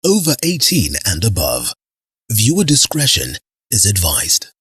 over 18 and above. Viewer discretion is advised.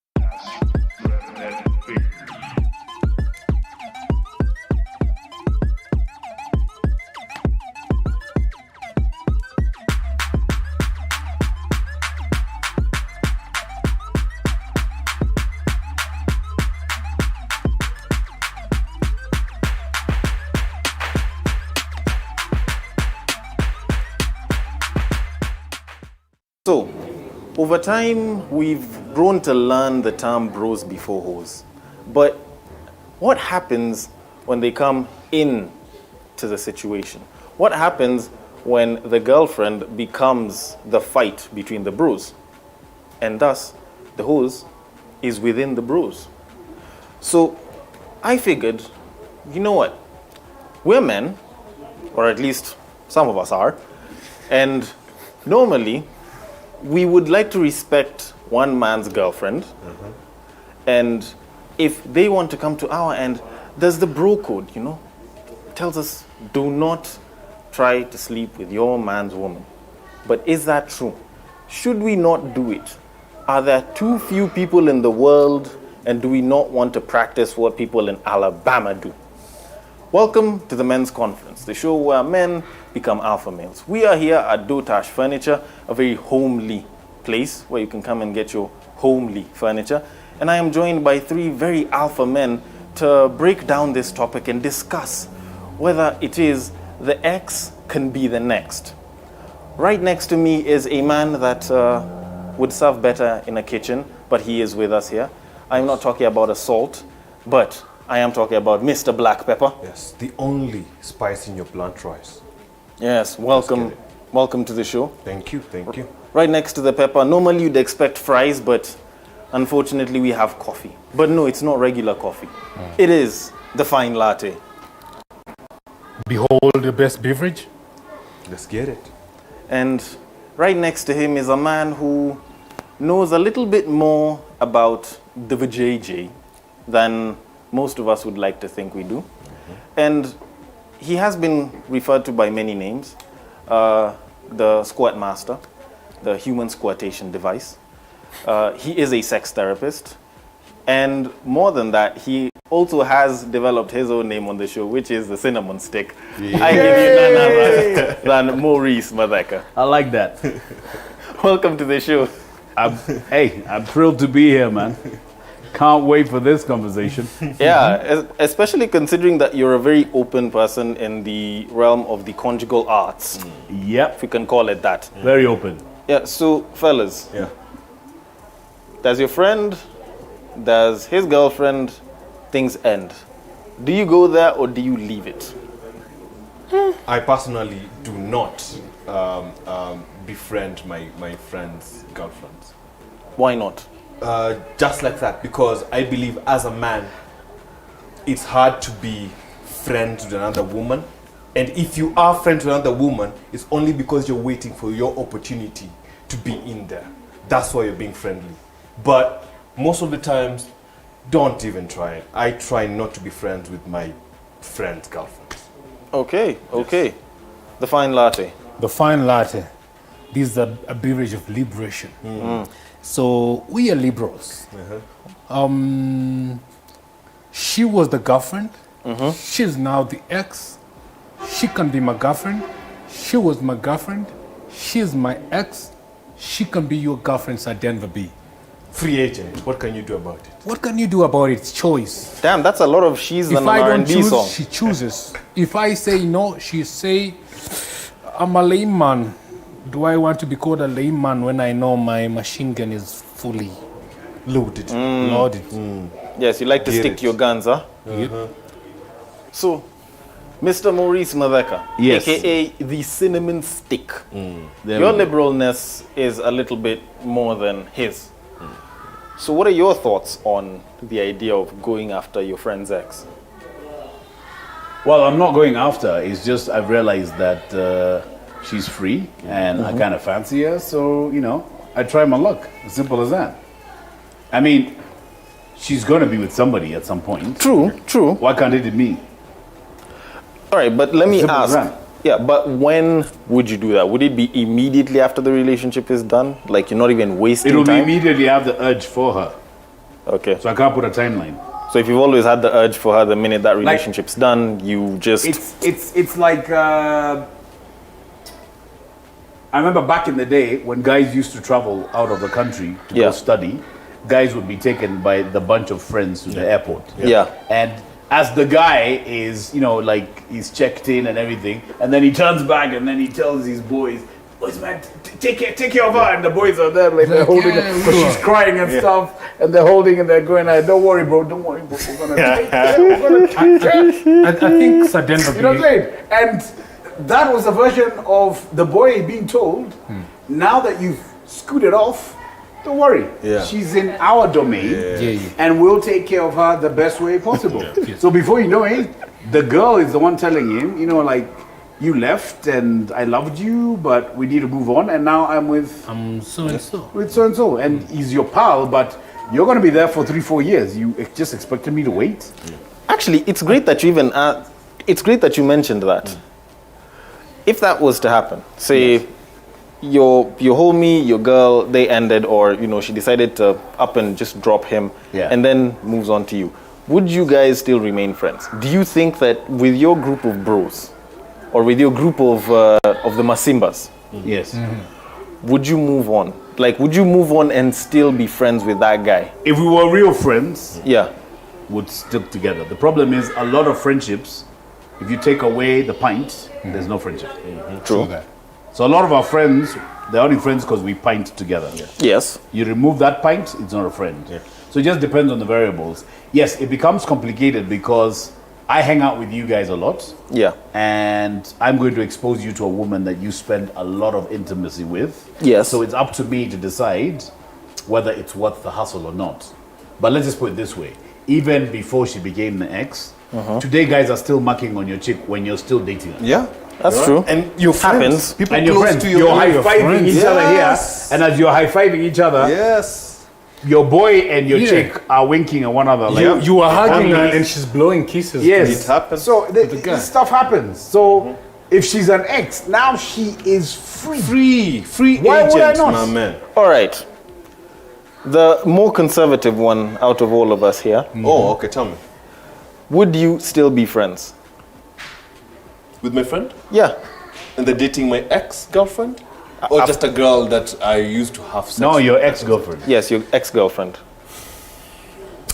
So, over time, we've grown to learn the term bros before hoes. But what happens when they come in to the situation? What happens when the girlfriend becomes the fight between the bros? And thus, the hose is within the bros. So, I figured, you know what? We're men, or at least some of us are, and normally, we would like to respect one man's girlfriend, and if they want to come to our end, there's the bro code, tells us do not try to sleep with your man's woman. But is that true? Should we not do it? Are there too few people in the world, and do we not want to practice what people in Alabama do? Welcome to the Men's Conference, the show where men become alpha males. We are here at Dotash Furniture, a very homely place where you can come and get your homely furniture. And I am joined by three very alpha men to break down this topic and discuss whether it is the X can be the next. Right next to me is a man that would serve better in a kitchen, but he is with us here. I'm not talking about a salt, but I am talking about Mr. Black Pepper. Yes, the only spice in your blunt rice. Yes, welcome to the show. Thank you. Right next to the pepper, normally you'd expect fries, but unfortunately we have coffee. But no, it's not regular coffee. It is the fine latte. Behold the best beverage. Let's get it. And right next to him is a man who knows a little bit more about the vajayjay than most of us would like to think we do. And he has been referred to by many names. The squat master, the human squattation device. He is a sex therapist. And more than that, he also has developed his own name on the show, which is the cinnamon stick. I give you none other than Maurice Madeka. I like that. Welcome to the show. I'm thrilled to be here, man. Can't wait for this conversation. Yeah, especially considering that you're a very open person in the realm of the conjugal arts. Yep. If we can call it that. Very open. Yeah, so fellas. Yeah. Does your friend, does his girlfriend, things end? Do you go there or do you leave it? I personally do not befriend my friends' girlfriends. Why not? Just like that, because I believe as a man, it's hard to be friends with another woman. And if you are friends with another woman, it's only because you're waiting for your opportunity to be in there. That's why you're being friendly. But most of the times, don't even try it. I try not to be friends with my friends' girlfriends. Okay. The fine latte. The fine latte. This is a beverage of liberation. So we are liberals. She was the girlfriend. She's now the ex. She can be my girlfriend. She was my girlfriend. She's my ex. She can be your girlfriend at Denver B. Free agent. What can you do about it? What can you do about it? It's choice. Damn, that's a lot of she's If an I don't R&B choose, song. she chooses. If I say no, she say, I'm a lame man. Do I want to be called a lame man when I know my machine gun is fully Loaded. loaded? Yes, you like to stick to your guns, huh? So, Mr. Maurice Madeka, Yes. aka the cinnamon stick. Your liberalness is a little bit more than his. So what are your thoughts on the idea of going after your friend's ex? Well, I'm not going after. It's just I've realized that she's free and I kind of fancy her. So, I try my luck. As simple as that. I mean, she's going to be with somebody at some point. True. Why can't it be me? All right, but let me Simple as ask. that. Yeah, but when would you do that? Would it be immediately after the relationship is done? Like you're not even wasting It'll be time? immediately have the urge for her. Okay. So I can't put a timeline. So if you've always had the urge for her, the minute that relationship's done, you just... It's like I remember back in the day when guys used to travel out of the country to go study, guys would be taken by the bunch of friends to the airport. Yeah. And as the guy is, like he's checked in and everything, and then he turns back and then he tells his boys, man, take care of her. And the boys are there, like they're holding her because she's crying and stuff, and they're holding and they're going, don't worry, bro, we're gonna take care, we're gonna take care. I think Sadendo, You know what I'm saying? And that was a version of the boy being told, now that you've scooted off, don't worry, she's in our domain, and we'll take care of her the best way possible. So before you know it, the girl is the one telling him, like, you left and I loved you, but we need to move on, and now I'm with so and so. With so and so, and he's your pal, but you're going to be there for 3-4 years. You just expected me to wait? Actually, it's great that you even it's great that you mentioned that. If that was to happen, say your homie, your girl, they ended, or she decided to up and just drop him, and then moves on to you, would you guys still remain friends? Do you think that with your group of bros, or with your group of the Masimbas, yes, would you move on? Like, would you move on and still be friends with that guy? If we were real friends, Yeah. would stick together. The problem is a lot of friendships, if you take away the pint, there's no friendship. True. So a lot of our friends, they're only friends because we pint together. Yes. You remove that pint, it's not a friend. So it just depends on the variables. Yes, it becomes complicated because I hang out with you guys a lot. Yeah. And I'm going to expose you to a woman that you spend a lot of intimacy with. Yes. So it's up to me to decide whether it's worth the hassle or not. But let's just put it this way. Even before she became the ex, today guys are still mucking on your chick when you're still dating her. Yeah. That's true. And your friends. Happens. People And your close friends, to you're your high-fiving each other here. Yes. And as you're high-fiving each other, Yes. your boy and your chick are winking at one another. Like, You are hugging her family. and she's blowing kisses. Yes. It happens. So the guy. this stuff happens. So if she's an ex, now she is free. Free Why agent, would I not? my man. All right. The more conservative one out of all of us here, Oh, okay, tell me. would you still be friends? With my friend? Yeah. And they're dating my ex-girlfriend? Or just a girl that I used to have sex No, with? your ex-girlfriend. Yes, your ex-girlfriend.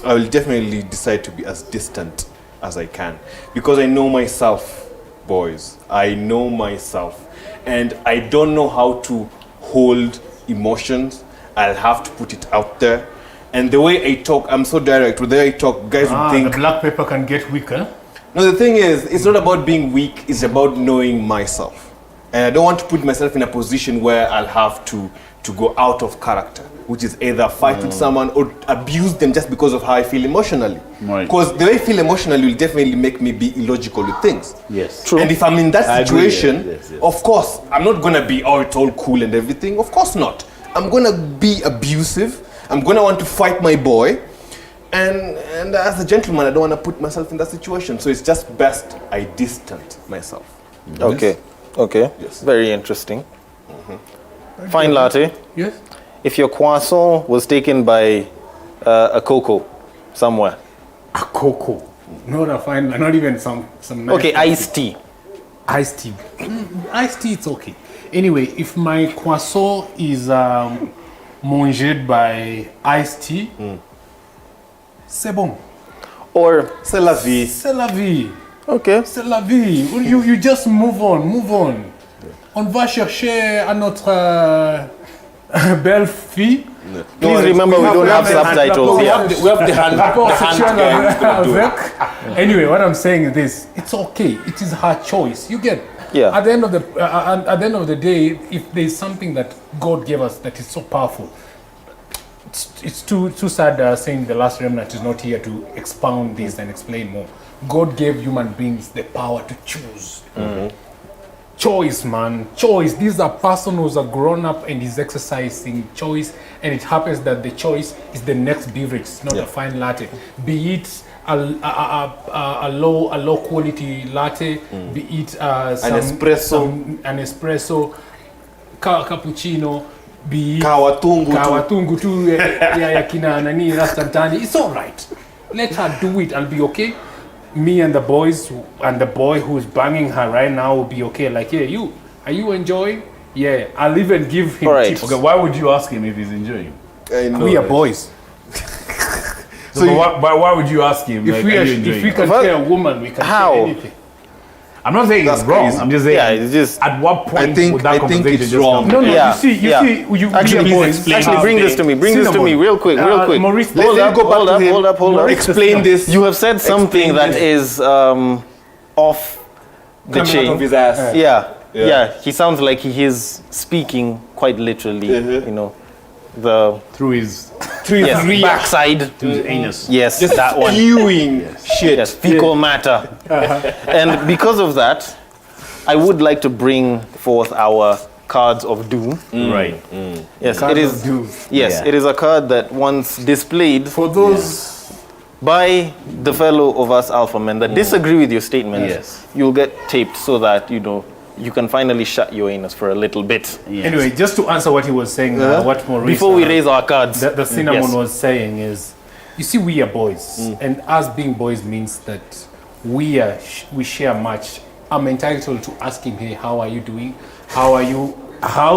I will definitely decide to be as distant as I can. Because I know myself, boys. I know myself. And I don't know how to hold emotions. I'll have to put it out there. And the way I talk, I'm so direct. With the way I talk, guys would think... The black pepper can get weaker. No, the thing is, it's not about being weak, it's about knowing myself. And I don't want to put myself in a position where I'll have to go out of character, which is either fight with someone or abuse them just because of how I feel emotionally. Right. Because the way I feel emotionally will definitely make me be illogical with things. Yes. True. And if I'm in that I agree, situation, yes. of course, I'm not going to be, it's all cool and everything. Of course not. I'm going to be abusive. I'm going to want to fight my boy. And as a gentleman, I don't want to put myself in that situation. So it's just best I distant myself. Okay. Okay. Yes. Very interesting. Fine latte. Yes. If your croissant was taken by a cocoa somewhere. A cocoa. Not a fine, not even some nice Okay, iced tea. iced tea. Iced tea, it's okay. Anyway, if my croissant is manged by iced tea, c'est bon. Or, C'est la vie. C'est la vie. okay. C'est la vie. You just move on. On va chercher à notre belle fille. Please remember we don't have subtitles We here. have the hand Rapport guy sexuel who's gonna do it. avec. Anyway, what I'm saying is this: it's okay. It is her choice. You get. Yeah. At the end of the day, if there's something that God gave us that is so powerful, it's too sad saying the last remnant is not here to expound this and explain more. God gave human beings the power to choose. Choice, man. Choice. These are person who's a grown up and is exercising choice, and it happens that the choice is the next beverage, it's not a fine latte. Be it a low quality latte, be it some an espresso, cappuccino, be it kawatungu tu ya kina nani rastantani. It's all right. Let her do it. I'll be okay. Me and the boys and the boy who's banging her right now will be okay. Like, yeah, are you enjoying? Yeah, I'll even give him tips. Okay, why would you ask him if he's enjoying? We are boys. So why would you ask him? If we can share a woman, we can share anything. I'm not saying it's wrong. I'm just saying. It's just. At what point would that conversation it's wrong. just come? No. Yeah. You Actually, bring this to me. Bring this to me, real quick. Maurice, Hold up. Explain this. You have said something that is off the chain. Out of his ass. Yeah. He sounds like he is speaking quite literally. You know, through his backside, to his anus. Yes, Just that one. spewing shit. Yes, fecal matter. And because of that, I would like to bring forth our cards of doom. Right. Yes, Card it of is. doom. Yes, Yeah. it is a card that once displayed For those, by the fellow of us alpha men that disagree with your statement. Yes. You'll get taped so that you can finally shut your anus for a little bit. Yes. anyway, just to answer what he was saying, what Maurice, Before we raise our cards. the cinnamon Yes. was saying is, you see, we are boys, and us being boys means that we share much. I'm entitled to ask him, hey, how are you doing? How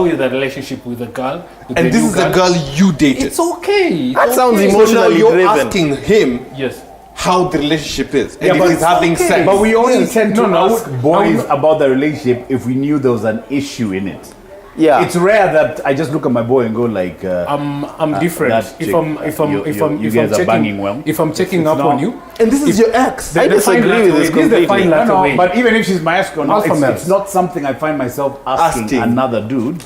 is the relationship with the girl? With And the this new is the girl you dated. It's okay. That sounds So now emotionally you're driven. asking him Yes. how the relationship is. Yeah, And but if he's having okay. sex. But we only tend to No, ask boys about the relationship if we knew there was an issue in it. Yeah. It's rare that I just look at my boy and go like, I'm different. that chick, you guys are banging well. If I'm checking It's up not- on you, And this is your ex. I disagree with this completely. Fine No, latter way. but even if she's my ex or not, Alpha males. it's not something I find myself asking another dude.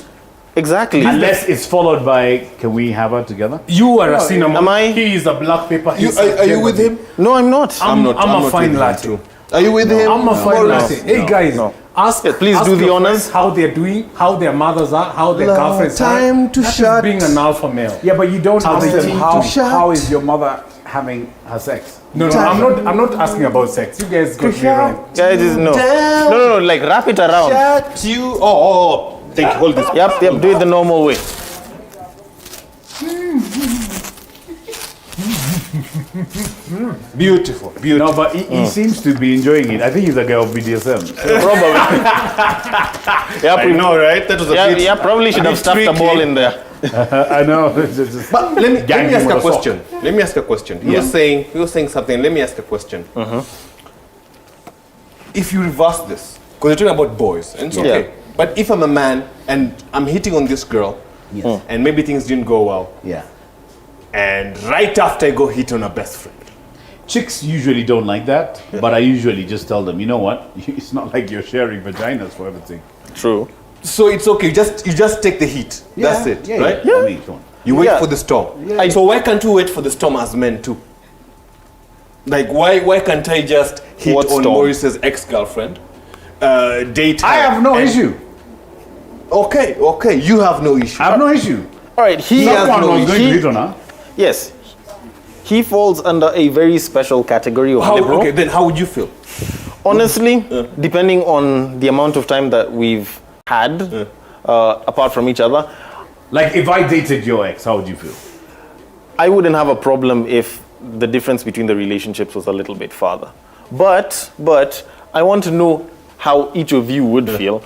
Exactly. Unless it's followed by, can we have her together? You are a cinnamon. Am I? He is a black pepper. Are you with him? No, I'm not. I'm a not fine with him latte. too. Are you with him? I'm a fine Maurice? latte. Hey guys, no. ask. Yeah, please ask do the your honors. friends how they're doing, how their mothers are, how their girlfriends time are. to That is shut. being an alpha male. Yeah, but you don't How ask they them think how, to shut. how is your mother having her sex? No, I'm not asking about sex. You guys got me wrong. Guys, no, like wrap it around. Shut you. Oh. Thank you. Hold this. Yep, do it the normal way. Beautiful. No, but he seems to be enjoying it. I think he's a guy of BDSM. Probably. I know, right? That was a bit. Yeah, probably should have stuffed a ball in there. I know. But let me Gang ask him a with a sock. question. Let me ask a question. You were saying something. Let me ask a question. If you reverse this, because you're talking about boys, and it's okay. But if I'm a man and I'm hitting on this girl, and maybe things didn't go well, Yeah. and right after I go hit on a best friend. Chicks usually don't like that, but I usually just tell them, you know what? It's not like you're sharing vaginas for everything. True. So it's okay. You just take the heat. That's it, right? I mean, come on. You wait Yeah. for the storm. So why can't we wait for the storm as men too? Like why can't I just hit What on storm? Maurice's ex-girlfriend, date her? I have no and- issue. Okay, you have no issue. I have no issue. All right, he has Someone no. was going to hit on her. Yes, he falls under a very special category of How, liberal. okay, then how would you feel? Honestly, depending on the amount of time that we've had apart from each other, Like, if I dated your ex, how would you feel? I wouldn't have a problem if the difference between the relationships was a little bit farther. But I want to know how each of you would feel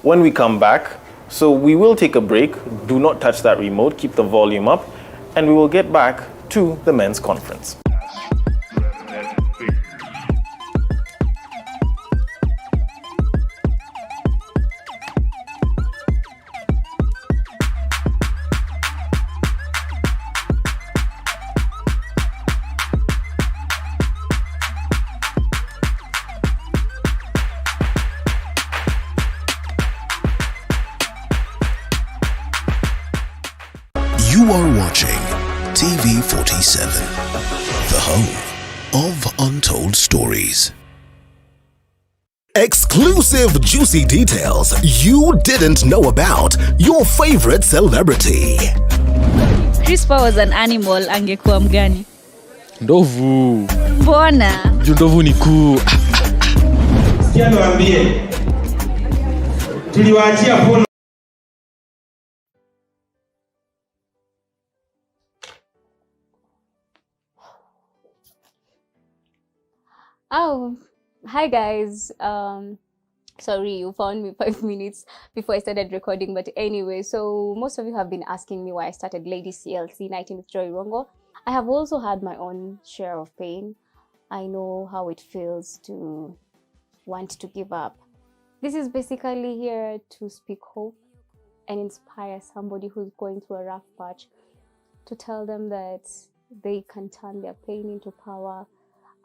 when we come back. So we will take a break. Do not touch that remote. Keep the volume up. And we will get back to the men's conference. You are watching TV 47, the home of untold stories. Exclusive juicy details you didn't know about your favorite celebrity. Crispa was an animal, angekuwa mgani? Ndovu. Mbona? Jundovu ni kuu. Sikia niwaambie. Tuliwaachia phone. Oh, hi guys. Sorry, you found me 5 minutes before I started recording. But anyway, so most of you have been asking me why I started Lady CLC 19 with Joy Rongo. I have also had my own share of pain. I know how it feels to want to give up. This is basically here to speak hope and inspire somebody who's going through a rough patch, to tell them that they can turn their pain into power.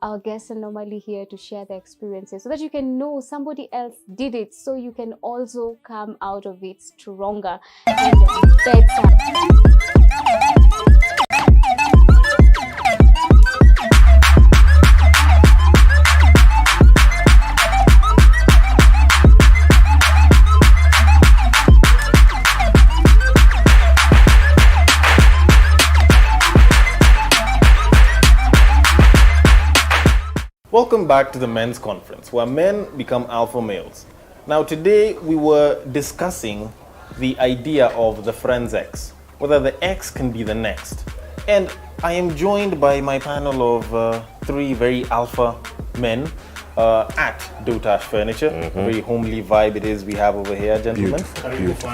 Our guests are normally here to share their experiences so that you can know somebody else did it, so you can also come out of it stronger and better. Welcome back to the men's conference, where men become alpha males. Now today we were discussing the idea of the friend's ex, whether the ex can be the next. And I am joined by my panel of 3 very alpha men at Dotash Furniture. A very homely vibe it is we have over here, gentlemen. Beautiful.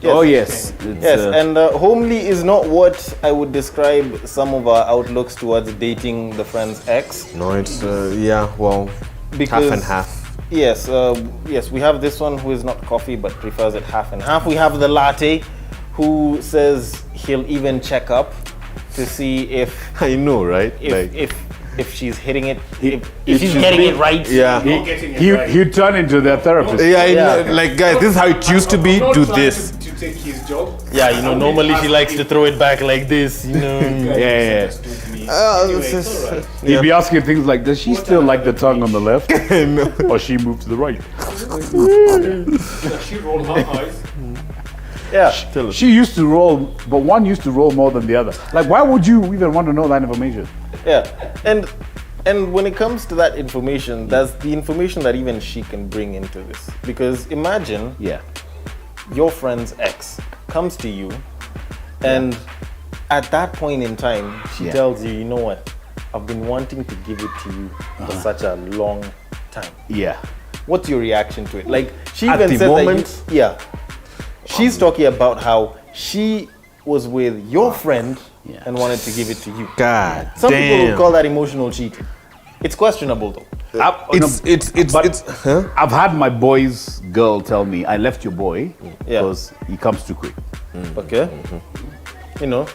Yes. Oh yes. Yes, and homely is not what I would describe some of our outlooks towards dating the friend's ex. No, it's half Because and half. Yes, yes, we have this one who is not coffee but prefers it half and half. We have the latte who says he'll even check up to see if I know, right? if she's hitting it, if if she's she's getting being- it right. Yeah. He'd turn into their therapist. Yeah, I know. Like, guys, this is how it used to be. Do this. To take his job. Yeah, you know, normally she likes to throw it back like this, you know. Yeah. He'd be asking things like, does she still like the tongue on the left? Or she moved to the right? She rolled her eyes. Yeah. She used to roll, but one used to roll more than the other. Like, why would you even want to know that information? Yeah, and when it comes to that information, that's the information that even she can bring into this. Because imagine Yeah. your friend's ex comes to you, and at that point in time, she tells you, you know what, I've been wanting to give it to you for such a long time. Yeah. What's your reaction to it? Like, she At even the said moment? that yeah. She's talking about how she was with your friend and wanted to give it to you. God Some people would damn. call that emotional cheating. It's questionable though. I've had my boy's girl tell me, I left your boy because he comes too quick. Okay. You know,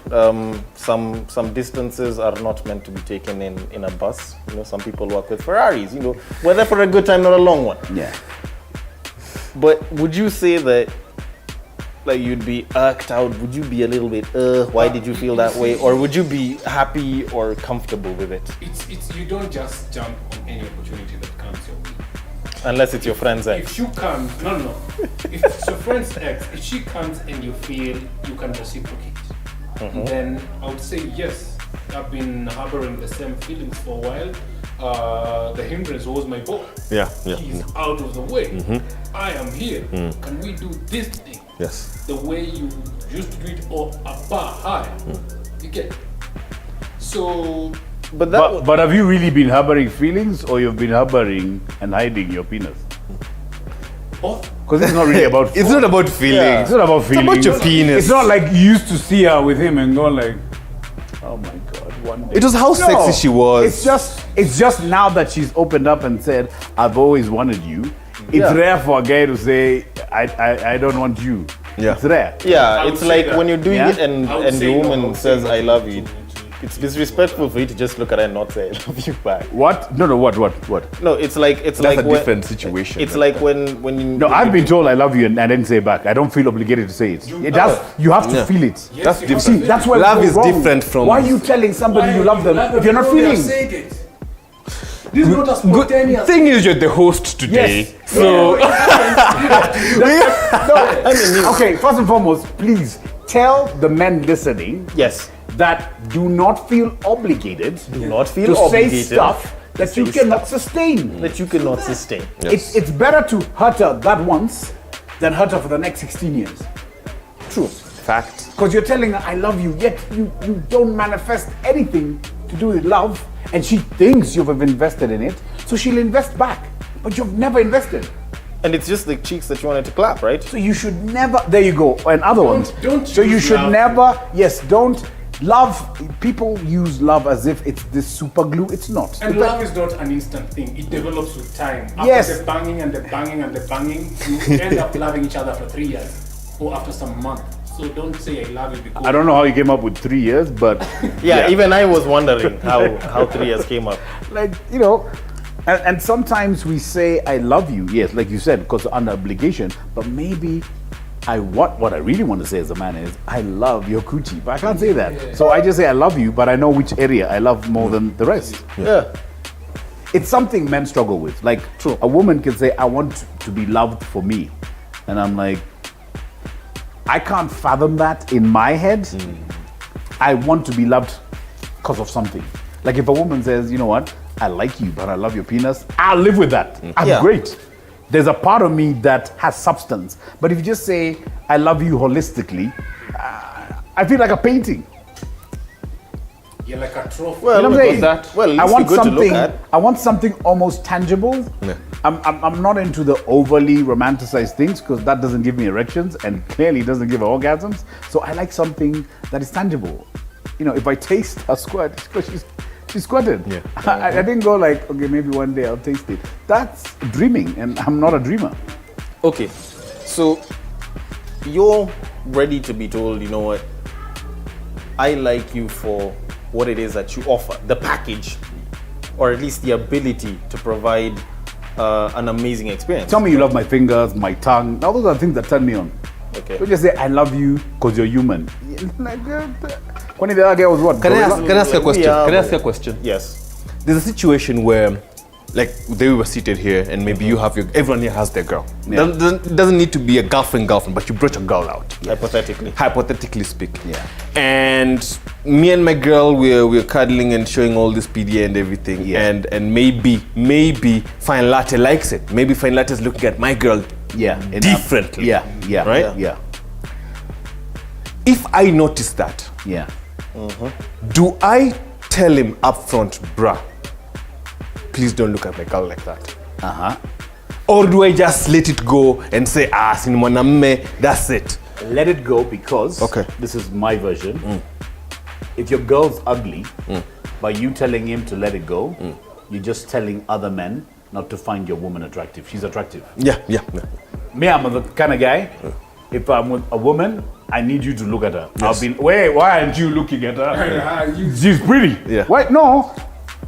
some distances are not meant to be taken in a bus. You know, some people work with Ferraris. You know, whether for a good time, not a long one. Yeah. But would you say that, like, you'd be irked out? Would you be a little bit, why did you feel that way? Or would you be happy or comfortable with it? It's you don't just jump on any opportunity that comes your way. Unless it's your friend's If ex. you come, no. If it's your friend's ex, if she comes and you feel you can reciprocate, then I would say yes. I've been harboring the same feelings for a while. The hindrance was my boy. Yeah. He's out of the way. I am here. Can we do this thing? Yes. The way you used to do it, or a bar higher? You get. So But have you really been harboring feelings, or you've been harboring and hiding your penis? both. Because it's not really about. It's not about feelings. It's not about feelings. about your penis. It's not like you used to see her with him and go like, oh my God, one day. It was how sexy she was. It's just now that she's opened up and said, I've always wanted you. It's rare for a guy to say, I don't want you. Yeah. It's rare. Yeah, would it's say like that. when you're doing Yeah? it and I would the say no, I woman would says, say no I love you. to- It's disrespectful for you to just look at her and not say I love you back. What? No, what? No, it's like That's like a when- different situation. It's like when you No, I've been told I love you and I didn't say it back. I don't feel obligated to say it. You have to Yeah. feel it. That's you different. See, that's where Love we go is wrong. different from. Why are you telling somebody you love them if you're not feeling? This is not a spontaneous. Thing is, you're the host today. Yes. So Okay, first and foremost, please tell the men listening yes, that do not feel obligated do not feel to say obligated. stuff that you cannot sustain. That you cannot sustain. It's better to hurt her that once than hurt her for the next 16 years. True. Fact. Because you're telling her, I love you, yet you don't manifest anything to do with love, and she thinks you've invested in it, so she'll invest back. But you've never invested. And it's just the cheeks that you wanted to clap, right? So you should never, there you go, another one. Don't so you use should love. never, yes, don't, love, people use love as if it's this super glue, it's not. And love is not an instant thing. It develops with time. After Yes. the banging and the banging and the banging, you end up loving each other for 3 years or after some month. So don't say I love you because I don't know how you came up with 3 years, but Yeah, even I was wondering how 3 years came up. like, you know, and sometimes we say I love you, yes, like you said, because under obligation, but maybe what I really want to say as a man is I love your coochie, but I can't say that. So I just say I love you, but I know which area I love more than the rest. Yeah. It's something men struggle with. Like, True. a woman can say, I want to be loved for me. And I'm like, I can't fathom that in my head. I want to be loved because of something. Like if a woman says, you know what, I like you, but I love your penis, I'll live with that. I'm Yeah. great. There's a part of me that has substance. But if you just say, I love you holistically, I feel like a painting. you're like a trophy. Well, You know what I'm saying? Well, at I least want you're good to look something. at. I want something almost tangible. Yeah. I'm not into the overly romanticized things because that doesn't give me erections and clearly doesn't give orgasms. So I like something that is tangible. You know, if I taste a squirt, it's because she squirted. Yeah. I didn't go like, okay, maybe one day I'll taste it. That's dreaming, and I'm not a dreamer. Okay, so you're ready to be told, you know what, I like you for what it is that you offer, the package, or at least the ability to provide an amazing experience. Tell me you love my fingers, my tongue. Now those are things that turn me on. Okay. Don't just say I love you because you're human. Like, when the other guy was what? Can I gorilla? ask a question? Yeah, Can I ask a question? Yes. There's a situation where, like, they were seated here, and maybe you have everyone here has their girl. Yeah. Doesn't need to be a girlfriend, but you brought your girl out. Hypothetically speaking. Yeah. And me and my girl, we're cuddling and showing all this PDA and everything. Yeah. And maybe Fine Latte likes it. Maybe Fine Latte is looking at my girl differently. Yeah. Right? Yeah. If I notice that, Yeah. do I tell him upfront, bruh, please don't look at my girl like that? Or do I just let it go and say, sin mwanamme, that's it? Let it go because Okay. this is my version. If your girl's ugly, by you telling him to let it go, you're just telling other men not to find your woman attractive. She's attractive. Yeah. Me, I'm the kind of guy, if I'm with a woman, I need you to look at her. I'll be, wait, why aren't you looking at her? She's pretty. Yeah. Why? No.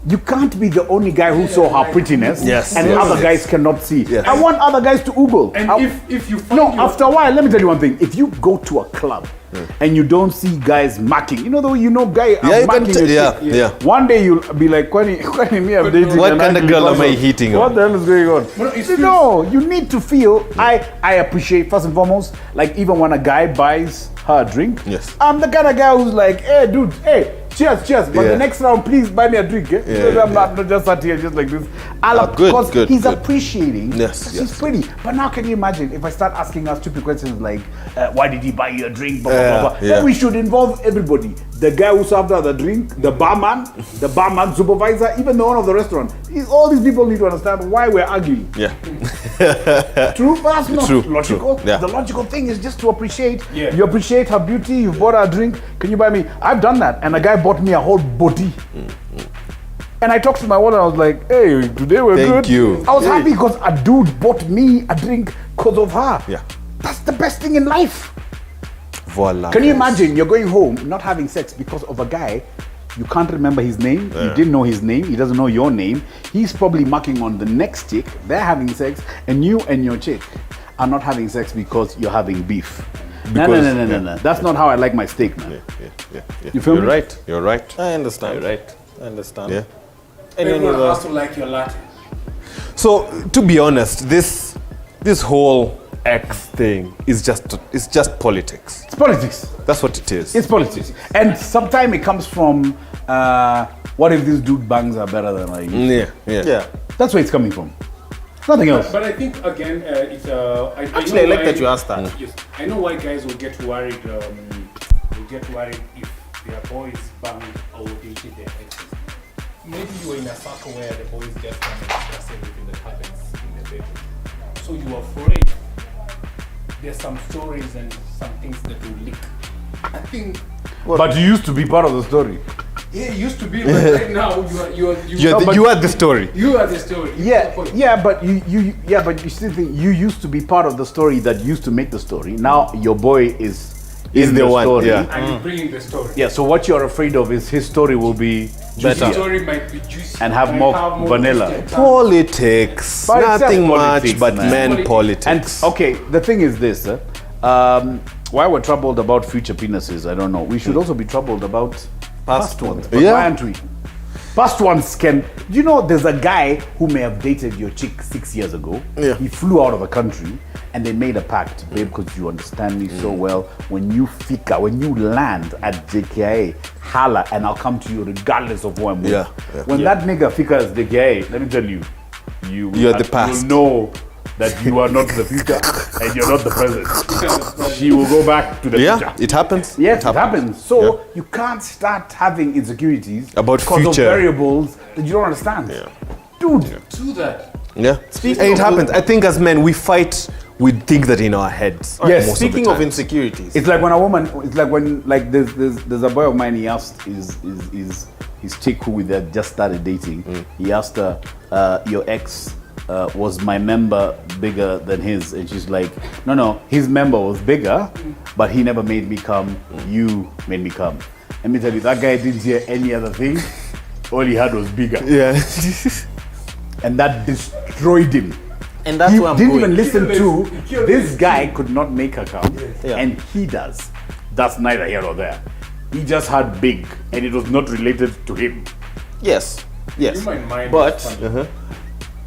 You can't be the only guy who saw her prettiness Yes, and yes, other yes. guys cannot see. Yes. I want other guys to oogle. And if you find No, your- after a while, let me tell you one thing. If you go to a club and you don't see guys marking, you know guy Yeah, you can marking your yeah, chick. yeah. One day you'll be like, Kwani, me, I'm dating. What and kind of I'm girl am I because of- hitting What on? the hell is going on? Well, it's No, you need to feel, I appreciate, first and foremost, like even when a guy buys her a drink, Yes. I'm the kind of guy who's like, hey dude, hey, cheers, but Yeah. the next round, please buy me a drink. Eh? Yeah, Because I'm not just sat here just like this. Good, Because good, he's good. appreciating Yes, that yes. she's pretty. But now can you imagine if I start asking us stupid questions like, why did he buy you a drink, blah, blah, blah, blah. Yeah. Then we should involve everybody. The guy who served her the drink, the barman supervisor, even the owner of the restaurant. All these people need to understand why we're arguing. Yeah. True, but that's not True, logical. true, yeah. The logical thing is just to appreciate. Yeah. You appreciate her beauty, you bought her a drink, can you buy me? I've done that, and a guy bought me a whole body. And I talked to my wallet, I was like, hey, today we're Thank good. you. I was happy because a dude bought me a drink because of her. Yeah. That's the best thing in life. Voila. Can you imagine you're going home not having sex because of a guy, you can't remember his name, you didn't know his name, he doesn't know your name, he's probably marking on the next chick, they're having sex, and you and your chick are not having sex because you're having beef. No. That's not how I like my steak, man. Yeah. You feel You're me? right. You're right. I understand. You're right. I understand. Yeah. Everyone has to like your latte. So, to be honest, this whole ex thing is just politics. It's politics. That's what it is. It's politics. And sometimes it comes from, what if this dude bangs are better than I used to? Yeah. That's where it's coming from. Nothing else. But I think again, it's Actually, I like that you asked that. Yes, I know why guys will get worried. If their boys bang or dated their exes. Maybe you are in a circle where the boys just come and discuss everything that happens in the bedroom. So you are afraid. There's some stories and some things that will leak. I think. But you used to be part of the story. Yeah, it used to be, but right now you are the story. You are the story. But you still think you used to be part of the story that used to make the story. Now your boy is the one story. Yeah. And you're bringing the story. Yeah, so what you're afraid of is his story will be Better. His story might be juicy and have more vanilla. Politics. But it's Nothing just much politics, but man. men And politics. okay, the thing is this, why we're troubled about future penises, I don't know. We should also be troubled about past ones. But Yeah. why aren't we? Past ones can, there's a guy who may have dated your chick 6 years ago. Yeah. He flew out of the country and they made a pact, babe, because you understand me so well. When you land at JKIA, holla, and I'll come to you regardless of who I'm with. Yeah. When that nigga figures JKIA, let me tell you, You're the past. You know that you are not the future and you're not the present. She will go back to the future. It happens. Yes, it happens. So you can't start having insecurities About because future. of variables that you don't understand. Dude. Do that. Yeah. And it happens. I think as men, we fight with things that in our heads. Yes. most Speaking the of time. insecurities, It's like when a woman, there's a boy of mine, he asked his chick who we had just started dating, he asked her, your ex was my member bigger than his? And she's like, no, his member was bigger, but he never made me come, you made me come. Let me tell you, that guy didn't hear any other thing, all he had was bigger. Yeah. And that destroyed him. and that's He where I'm didn't going. even listen to, this guy could not make her come, Yeah. and he does. That's neither here nor there. He just had big, and it was not related to him. Yes. You might mind. But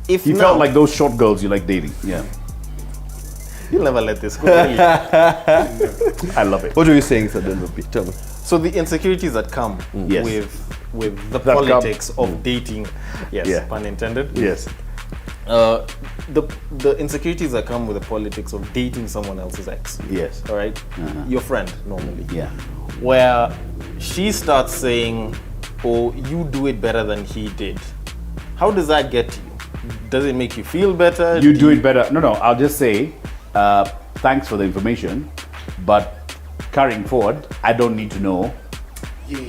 if He now, felt like those short girls you like dating. Yeah, you'll never let this go. will you? I love it. What are you saying, Sadenzopi? Tell me. So the insecurities that come Yes. with the That come- politics of dating, yes, Yeah. pun intended. Yes. The insecurities that come with the politics of dating someone else's ex. Yes. All right? Your friend normally. Yeah. Where she starts saying, "Oh, you do it better than he did." How does that get to you? Does it make you feel better? You do it better. No, I'll just say, thanks for the information, but carrying forward, I don't need to know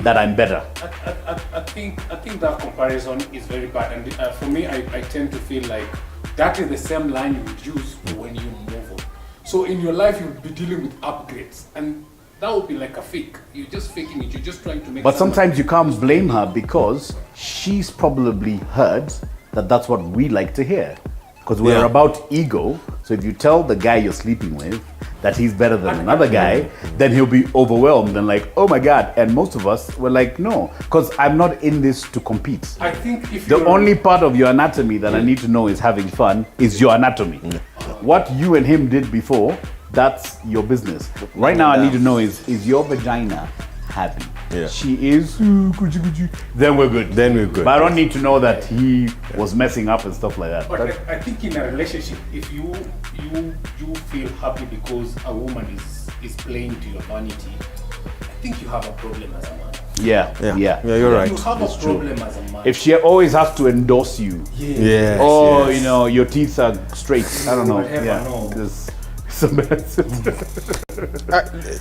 that I'm better. I think that comparison is very bad, and for me, I tend to feel like that is the same line you would use when you move on. So in your life, you'll be dealing with upgrades, and that would be like a fake. You're just faking it. You're just trying to make. But someone- sometimes you can't blame her because she's probably heard that that's what we like to hear. Because we're Yeah. about ego. So if you tell the guy you're sleeping with that he's better than another guy, then he'll be overwhelmed and like, oh my God. And most of us were like, no, because I'm not in this to compete. I think if The you're- only part of your anatomy that I need to know is having fun is your anatomy. What you and him did before, that's your business. Right now, I need to know is your vagina happy? Yeah. She is, then we're good. Then we're good. But I don't need to know that he was messing up and stuff like that. But I think in a relationship, if you feel happy because a woman is playing to your vanity, I think you have a problem as a man. Yeah, You're right. You have a problem as a man. If she always has to endorse you, Yes. oh, yes. your teeth are straight. I don't know. Whatever, Yeah, no. there's some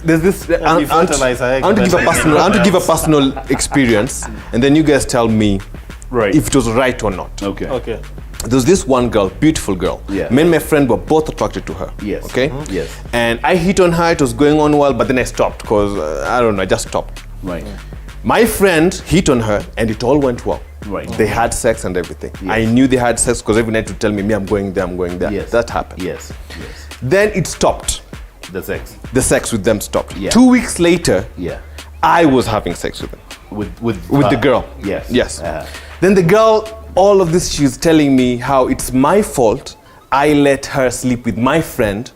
There's this. I want to give a personal experience, and then you guys tell me right. if it was right or not. Okay. Okay. There was this one girl, beautiful girl. Yeah. Me and my friend were both attracted to her. Yes. Okay. Yes. And I hit on her. It was going on well, but then I stopped because I don't know. I just stopped. Right. My friend hit on her, and it all went well. Right. They had sex and everything. Yes. I knew they had sex because every night would tell me, I'm going there, I'm going there. Yes. That happened. Yes. Yes. Then it stopped. The sex. The sex with them stopped. Yeah. 2 weeks later, Yeah. I was having sex with them. With The girl. Yes. Yes. Uh-huh. Then the girl, all of this, she's telling me how it's my fault. I let her sleep with my friend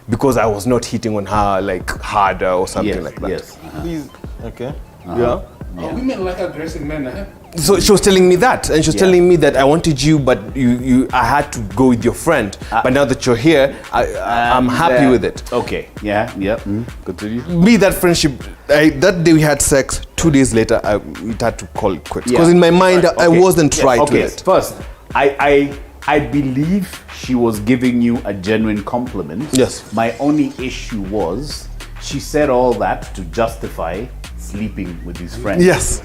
because I was not hitting on her like harder or something like that. Yes. Please. Okay. Yeah. Women like aggressive men. So she was telling me that, and she was telling me that I wanted you, but I had to go with your friend. But now that you're here, I'm happy with it. Okay. Yeah. Continue. Me, that friendship, that day we had sex. 2 days later, we had to call it quits because in my mind I wasn't right with it. First, I believe she was giving you a genuine compliment. Yes. My only issue was she said all that to justify sleeping with his friends. Yes.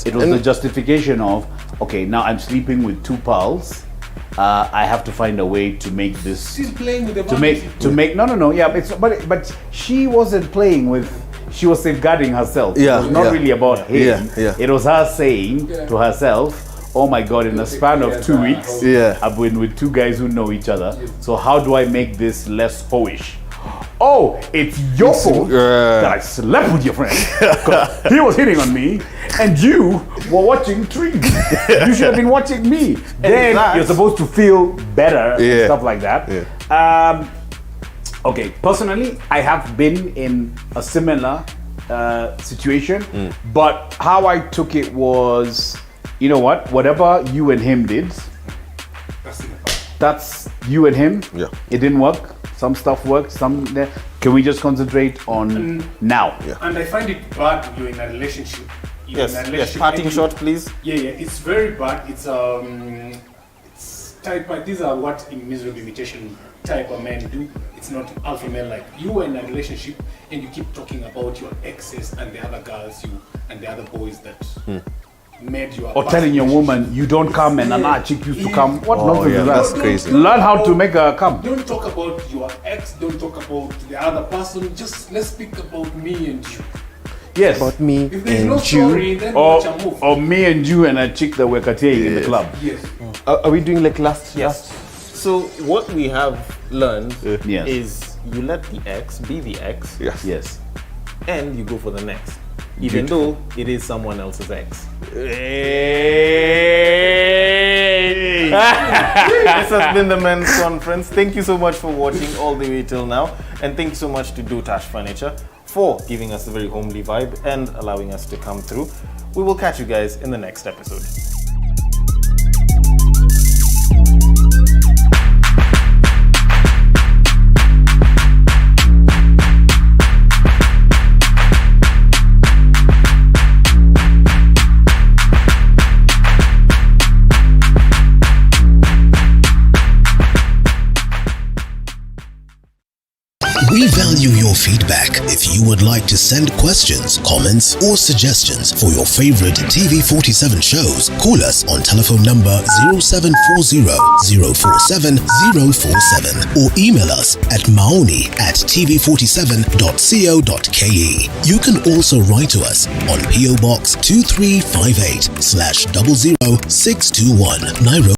It was the justification of, okay, now I'm sleeping with 2 pals. I have to find a way to make this. She's playing with the no. Yeah, but she wasn't playing with. She was safeguarding herself. Yeah, it was not really about him. Yeah. It was her saying to herself, "Oh my God! In the span of 2 weeks, I've been with 2 guys who know each other. So how do I make this less hoish?" Oh, it's your fault that I slept with your friend. 'Cause he was hitting on me, and you were watching trees. You should have been watching me. Then you're supposed to feel better and stuff like that. Okay, personally, I have been in a similar situation, but how I took it was, you know what? Whatever you and him did, that's you and him. Yeah. It didn't work. Some stuff worked. Can we just concentrate on now? Yeah. And I find it bad when you're in a relationship. Yes. Parting shot, please. Yeah. It's very bad. It's type. These are what miserable imitation type of men do. It's not alpha male like. You are in a relationship and you keep talking about your exes and the other girls and the other boys that made you. Or telling your woman you don't come and another chick used to come. What nonsense is that? That's crazy. Learn how to make her come. Don't talk about your ex. Don't talk about the other person. Just let's speak about me and you. Yes. About me If there's and no you. story, then watch a move. Or me and you and a chick that were cartying in the club. Yes. Are we doing like last? So what we have learned Yes. is you let the ex be the ex, Yes. and you go for the next, even though it is someone else's ex. This has been the men's conference. Thank you so much for watching all the way till now, and thank you so much to Dotash Furniture for giving us a very homely vibe and allowing us to come through. We will catch you guys in the next episode. We value your feedback. If you would like to send questions, comments, or suggestions for your favorite TV47 shows, call us on telephone number 0740-047-047 or email us at maoni@tv47.co.ke. You can also write to us on PO Box 2358/00621, Nairobi.